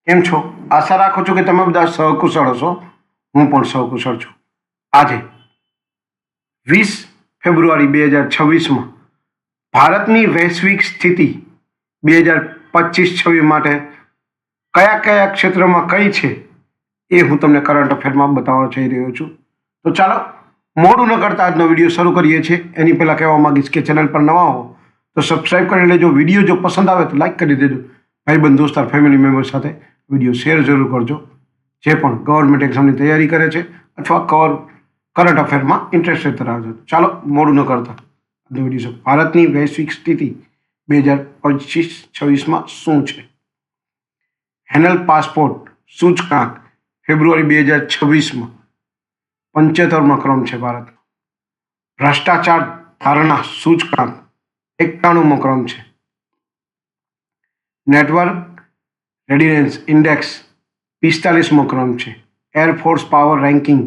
કેમ છો? આશા રાખું છું કે તમે બધા સહકુશળ હશો. હું પણ સહકુશળ છું. આજે 20 ફેબ્રુઆરી 2026માં ભારતની વૈશ્વિક સ્થિતિ 2025-26 માટે કયા કયા ક્ષેત્રમાં કઈ છે એ હું તમને કરંટ અફેરમાં બતાવવા જઈ રહ્યો છું. તો ચાલો મોડું ન કરતા આજનો વિડીયો શરૂ કરીએ છીએ. એની પહેલાં કહેવા માંગીશ કે ચેનલ પર નવા હો તો સબસ્ક્રાઈબ કરી લેજો. વિડીયો જો પસંદ આવે તો લાઈક કરી દેજો. ભાઈબંધ દોસ્તાર ફેમિલી મેમ્બર સાથે વિડીયો શેર જરૂર કરજો. જે પણ ગવર્મેન્ટ એક્ઝામની તૈયારી કરે છે અથવા કરંટ અફેરમાં ઇન્ટરેસ્ટ ધરાવે છે. ચાલો મોડું ન કરતા આજનો વિડીયો છે. ભારતની વૈશ્વિક સ્થિતિ 2025-26માં શું છે? હેનલ પાસપોર્ટ સૂચકાંક ફેબ્રુઆરી 2026માં 75મો ક્રમ છે ભારતનો. ભ્રષ્ટાચાર ધારણા સૂચકાંક 91મો ક્રમ છે. નેટવર્ક રેડિનેસ ઇન્ડેક્સ 45મો ક્રમ છે. એરફોર્સ પાવર રેન્કિંગ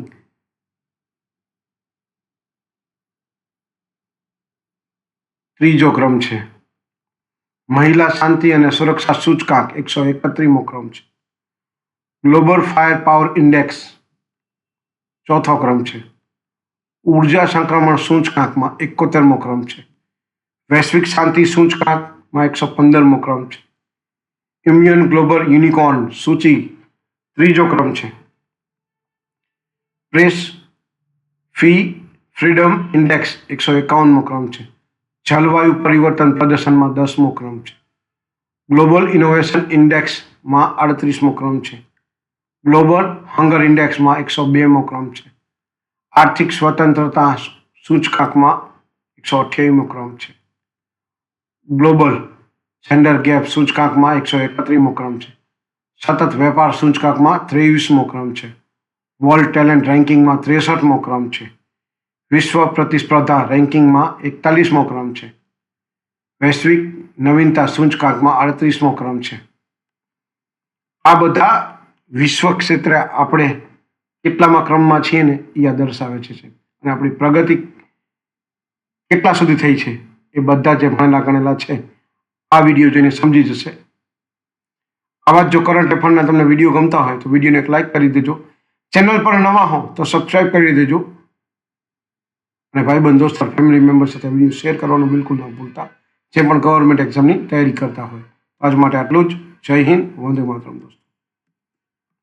3જો ક્રમ છે. મહિલા શાંતિ અને સુરક્ષા સૂચકાંક 131મો ક્રમ છે. ગ્લોબલ ફાયર પાવર ઇન્ડેક્સ 4થો ક્રમ છે. ઉર્જા સંક્રમણ સૂચકાંકમાં 71મો ક્રમ છે. વૈશ્વિક શાંતિ સૂચકાંકમાં 115મો ક્રમ છે. ઇમ્યુન ગ્લોબલ યુનિકોર્ન સૂચિ 3જો ક્રમ છે. પ્રેસ ફ્રીડમ ઇન્ડેક્સ 151મો ક્રમ છે. જલવાયુ પરિવર્તન પ્રદર્શનમાં 10મો ક્રમ છે. ગ્લોબલ ઇનોવેશન ઇન્ડેક્સમાં 38મો ક્રમ છે. ગ્લોબલ હંગર ઇન્ડેક્સમાં 102મો ક્રમ છે. આર્થિક સ્વતંત્રતા સૂચકાંકમાં 128મો ક્રમ છે. ગ્લોબલ જેન્ડર ગેપ સૂચકાંકમાં 131મો ક્રમ છે. સતત વેપાર સૂચકાંકમાં 23મો ક્રમ છે. વર્લ્ડ ટેલેન્ટ રેન્કિંગમાં 63મો ક્રમ છે. વિશ્વ પ્રતિસ્પર્ધા રેન્કિંગમાં 41મો ક્રમ છે. વૈશ્વિક નવીનતા સૂચકાંકમાં 38મો ક્રમ છે. આ બધા વિશ્વ ક્ષેત્રે આપણે કેટલામાં ક્રમમાં છીએ ને એ દર્શાવે છે. અને આપણી પ્રગતિ કેટલા સુધી થઈ છે એ બધા જે ભણેલા ગણેલા છે આ વિડીયો જોઈને સમજી જશે. આવા જ જો કરંટ અફેરના તમને વિડીયો ગમતા હોય તો વિડીયોને એક લાઈક કરી દેજો. ચેનલ પર નવા હો તો સબસ્ક્રાઈબ કરી દેજો. અને ભાઈબંધ દોસ્તાર ફેમિલી મેમ્બર સાથે વિડીયો શેર કરવાનું બિલકુલ ન ભૂલતા, જે પણ ગવર્મેન્ટ એક્ઝામની તૈયારી કરતા હોય. આજ માટે આટલું જ. જય હિન્દ, વંદે માતરમ દોસ્તો.